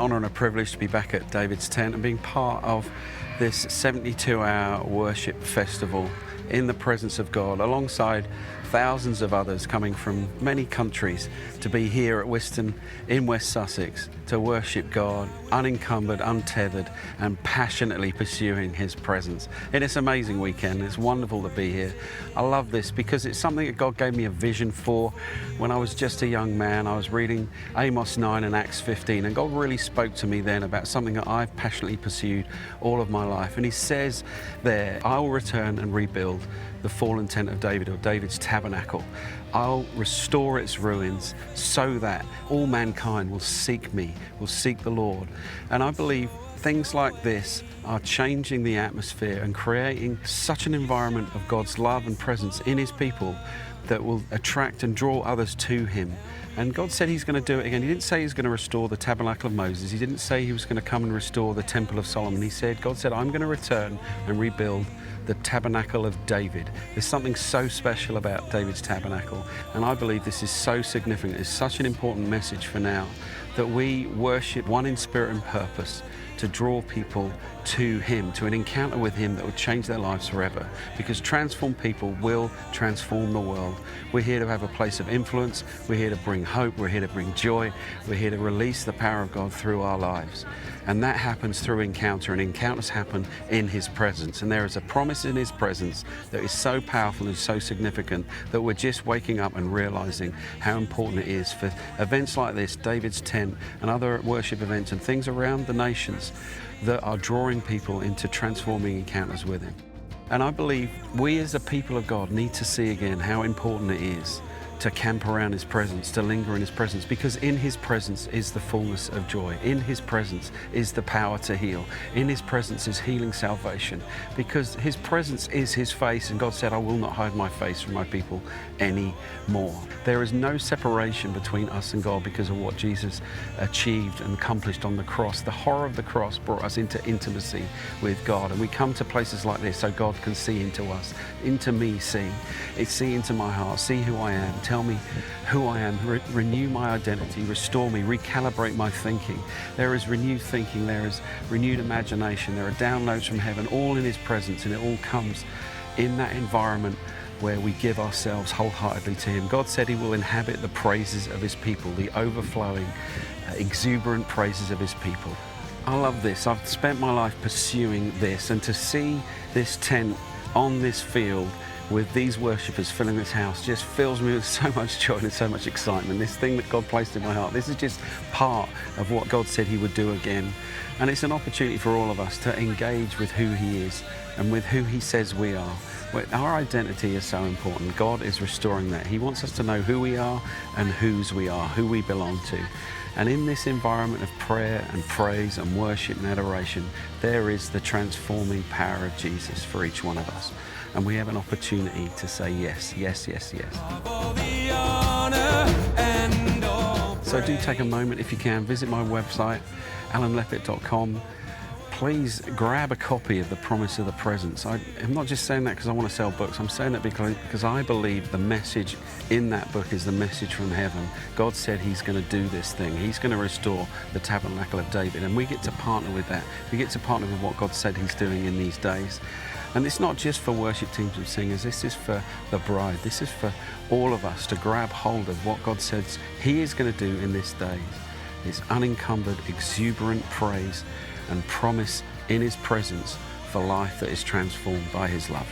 honour and a privilege to be back at David's tent and being part of this 72-hour worship festival in the presence of God, alongside thousands of others coming from many countries to be here at Wiston in West Sussex to worship God, unencumbered, untethered, and passionately pursuing His presence. And it's an amazing weekend. It's wonderful to be here. I love this because it's something that God gave me a vision for when I was just a young man. I was reading Amos 9 and Acts 15, and God really spoke to me then about something that I've passionately pursued all of my life. And He says there, I will return and rebuild the fallen tent of David, or David's tabernacle. I'll restore its ruins so that all mankind will seek me, will seek the Lord. And I believe things like this are changing the atmosphere and creating such an environment of God's love and presence in His people that will attract and draw others to Him. And God said He's going to do it again. He didn't say He's going to restore the tabernacle of Moses. He didn't say He was going to come and restore the temple of Solomon. God said, I'm going to return and rebuild the tabernacle of David. There's something so special about David's tabernacle, and I believe this is so significant. It's such an important message for now, that we worship one in spirit and purpose, to draw people to Him, to an encounter with Him that will change their lives forever. Because transformed people will transform the world. We're here to have a place of influence. We're here to bring hope. We're here to bring joy. We're here to release the power of God through our lives. And that happens through encounter, and encounters happen in His presence. And there is a promise in His presence that is so powerful and so significant that we're just waking up and realizing how important it is for events like this, David's tent, and other worship events and things around the nations that are drawing people into transforming encounters with Him. And I believe we as a people of God need to see again how important it is to camp around His presence, to linger in His presence, because in His presence is the fullness of joy. In His presence is the power to heal. In His presence is healing, salvation, because His presence is His face, and God said, I will not hide my face from my people anymore. There is no separation between us and God because of what Jesus achieved and accomplished on the cross. The horror of the cross brought us into intimacy with God, and we come to places like this so God can see into us, into me, see into my heart, see who I am, tell me who I am, renew my identity, restore me, recalibrate my thinking. There is renewed thinking, there is renewed imagination, there are downloads from heaven, all in His presence, and it all comes in that environment where we give ourselves wholeheartedly to Him. God said He will inhabit the praises of His people, the overflowing, exuberant praises of His people. I love this. I've spent my life pursuing this, and to see this tent on this field with these worshippers filling this house just fills me with so much joy and so much excitement. This thing that God placed in my heart, this is just part of what God said He would do again. And it's an opportunity for all of us to engage with who He is and with who He says we are. Our identity is so important. God is restoring that. He wants us to know who we are and whose we are, who we belong to. And in this environment of prayer and praise and worship and adoration, there is the transforming power of Jesus for each one of us. And we have an opportunity to say yes, yes, yes, yes. So do take a moment, if you can, visit my website, alunlepitt.com. Please grab a copy of The Promise of the Presence. I'm not just saying that because I want to sell books. I'm saying that because I believe the message in that book is the message from heaven. God said He's going to do this thing. He's going to restore the tabernacle of David. And we get to partner with that. We get to partner with what God said He's doing in these days. And it's not just for worship teams and singers. This is for the bride. This is for all of us to grab hold of what God says He is going to do in this day. His unencumbered, exuberant praise and promise in His presence for life that is transformed by His love.